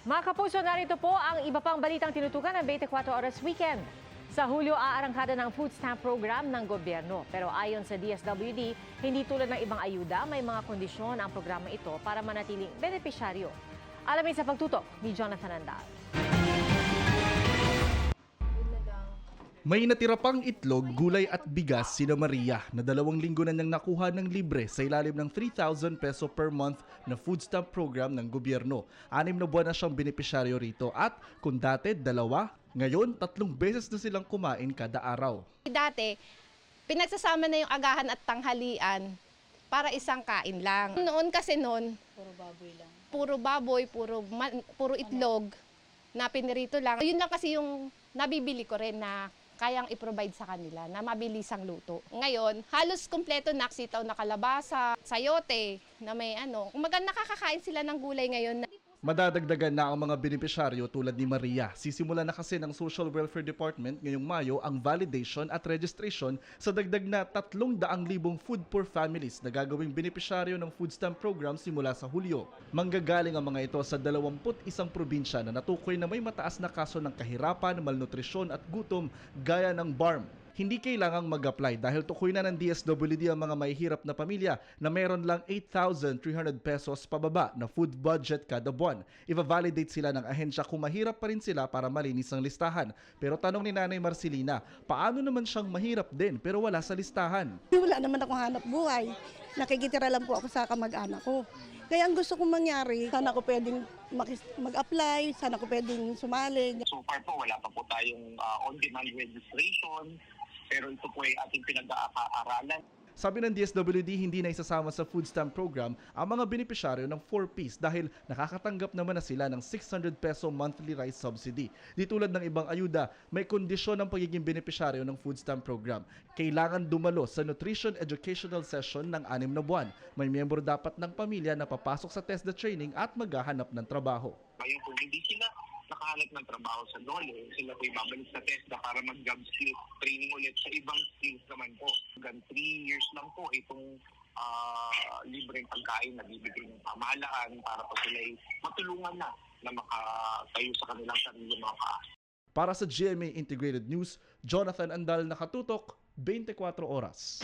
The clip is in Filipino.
Mga kapuso, narito po ang iba pang balitang tinutukan ng 24 Oras Weekend. Sa Hulyo, aarangkada ng food stamp program ng gobyerno. Pero ayon sa DSWD, hindi tulad ng ibang ayuda, may mga kondisyon ang programa ito para manatiling benepisyaryo. Alamin sa pagtutok ni Jonathan Andal. May natira pang itlog, gulay at bigas sina Maria na 2 linggo na niyang nakuha ng libre sa ilalim ng 3,000 peso per month na food stamp program ng gobyerno. 6 na buwan na siyang benepisyaryo rito at kung dati 2, ngayon 3 beses na silang kumain kada araw. Dati, pinagsasama na yung agahan at tanghalian para isang kain lang. Noon kasi puro baboy lang. Puro baboy, puro itlog na pinirito lang. Yun lang kasi yung nabibili ko rin na kayang i-provide sa kanila na mabilisang luto. Ngayon, halos kumpleto na sitaw na kalabasa, sayote na may Kumaga nakakakain sila ng gulay ngayon. Madadagdagan na ang mga benepisyaryo tulad ni Maria. Sisimula na kasi ng Social Welfare Department ngayong Mayo ang validation at registration sa dagdag na 300,000 food poor families na gagawing benepisyaryo ng food stamp program simula sa Hulyo. Manggagaling ang mga ito sa 21 probinsya na natukoy na may mataas na kaso ng kahirapan, malnutrisyon at gutom gaya ng BARM. Hindi kailangang mag-apply dahil tukoy na ng DSWD ang mga mahihirap na pamilya na meron lang 8,300 pesos pababa na food budget kada buwan. Iva-validate sila ng ahensya kung mahirap pa rin sila para malinis ang listahan. Pero tanong ni Nanay Marcelina, paano naman siyang mahirap din pero wala sa listahan? Wala naman akong hanap buhay. Nakikitira lang po ako sa kamag-anak ko. Kaya ang gusto kong mangyari, sana ko pwedeng mag-apply, sana ko pwedeng sumali. So far po, wala pa po tayong on-demand registration. Pero ito po ay ating pinag-aaralan. Sabi ng DSWD, hindi na isasama sa food stamp program ang mga benepisyaryo ng 4Ps dahil nakakatanggap naman na sila ng 600 peso monthly rice subsidy. Di tulad ng ibang ayuda, may kondisyon ng pagiging benepisyaryo ng food stamp program. Kailangan dumalo sa nutrition educational session ng 6 na buwan. May miyembro dapat ng pamilya na papasok sa TESDA training at maghahanap ng trabaho. Ngayon kung hindi sila nakahanap ng trabaho sa DOLE, sila po ibabalik sa TESDA para mag-job skills training ulit sa ibang skills naman po. Hanggang 3 years lang po itong libreng pagkain na bibigay ng pamahalaan para po sila matulungan na makatayo sa kanilang sarili mga paa. Para sa GMA Integrated News, Jonathan Andal, nakatutok, 24 Oras.